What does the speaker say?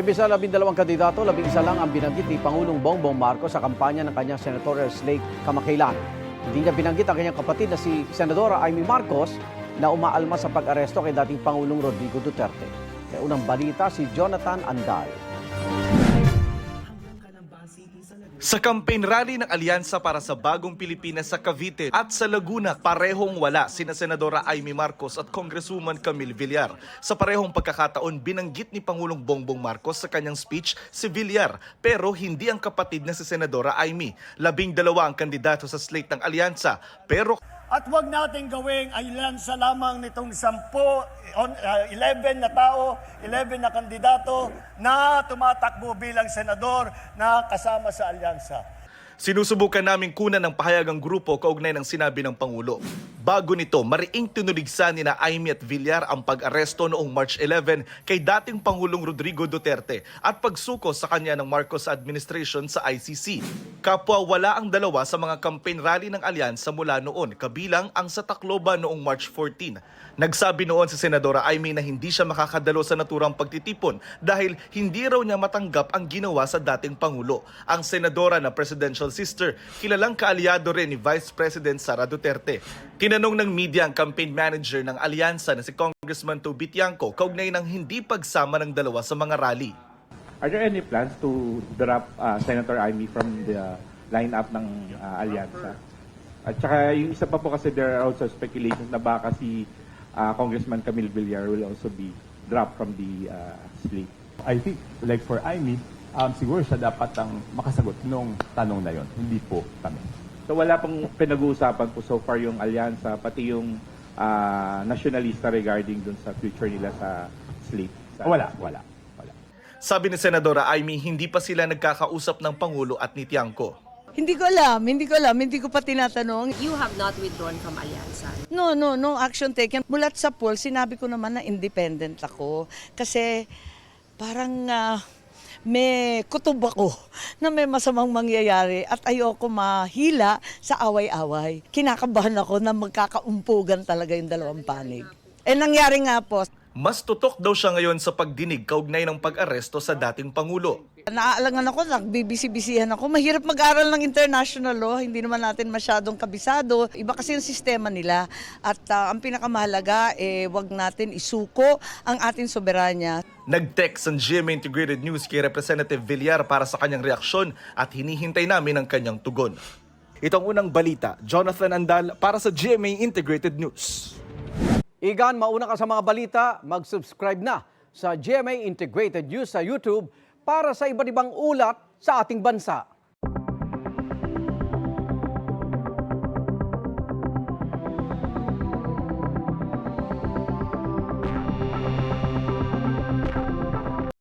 Imbis na 12 kandidato, 11 lang ang binanggit ni Pangulong Bongbong Marcos sa kampanya ng kanyang senatorial slate kamakailan. Hindi niya binanggit ang kanyang kapatid na si Senadora Amy Marcos na umaalma sa pag-aresto kay dating Pangulong Rodrigo Duterte. May unang balita si Jonathan Andal. Sa campaign rally ng Alyansa para sa Bagong Pilipinas sa Cavite at sa Laguna, parehong wala sina Senadora Amy Marcos at Congresswoman Camille Villar. Sa parehong pagkakataon, binanggit ni Pangulong Bongbong Marcos sa kanyang speech si Villar, pero hindi ang kapatid na si Senadora Amy. 12 ang kandidato sa slate ng Alyansa, pero at wag natin gawing alyansa lamang nitong 11 na tao, 11 na kandidato na tumatakbo bilang senador na kasama sa alyansa. sinusubukan naming kunan ng pahayag ang grupo kaugnay ng sinabi ng Pangulo. Bago nito, mariing tinuligsan ni na Amy at Villar ang pag-aresto noong March 11 kay dating Pangulong Rodrigo Duterte at pagsuko sa kanya ng Marcos administration sa ICC. Kapwa wala ang dalawa sa mga campaign rally ng alyansa mula noon, kabilang ang sa Tacloban noong March 14. Nagsabi noon si Senadora Amy na hindi siya makakadalo sa naturang pagtitipon dahil hindi raw niya matanggap ang ginawa sa dating Pangulo. Ang senadora na presidential sister, kilalang kaalyado rin ni Vice President Sara Duterte. Tinanong ng media ang campaign manager ng alyansa na si Congressman Toby Tiangco kaugnay ng hindi pagsama ng dalawa sa mga rally. Are there any plans to drop Senator Amy from the lineup ng alyansa? At saka yung isa pa po kasi there are also speculations na baka si Congressman Camille Villar will also be dropped from the slate. I think, like for Amy, siguro siya dapat ang makasagot nung tanong na yon, hindi po kami. So wala pong pinag-uusapan po so far yung alyansa, pati yung nationalista regarding dun sa future nila sa slate? Wala. Sabi ni Senadora Amy, hindi pa sila nagkakausap ng Pangulo at ni Tiangco. Hindi ko alam, hindi ko pa tinatanong. You have not withdrawn from Alyansa. No action taken. Mulat sa poll, sinabi ko naman na independent ako. Kasi parang may kutob ako na may masamang mangyayari at ayoko mahila sa away-away. Kinakabahan ako na magkakaumpugan talaga yung dalawang panig. Nangyari nga po. Mas tutok daw siya ngayon sa pagdinig kaugnay ng pag-aresto sa dating Pangulo. Naaalangan ako, nagbibisi-bisihan ako. Mahirap mag-aral ng international law, hindi naman natin masyadong kabisado. Iba kasi yung sistema nila. At ang pinakamahalaga, wag natin isuko ang ating soberanya. Nag-text ang GMA Integrated News kay Representative Villar para sa kanyang reaksyon at hinihintay namin ang kanyang tugon. Ito ang unang balita, Jonathan Andal para sa GMA Integrated News. Igan, mauna ka sa mga balita, mag-subscribe na sa GMA Integrated News sa YouTube para sa iba't ibang ulat sa ating bansa.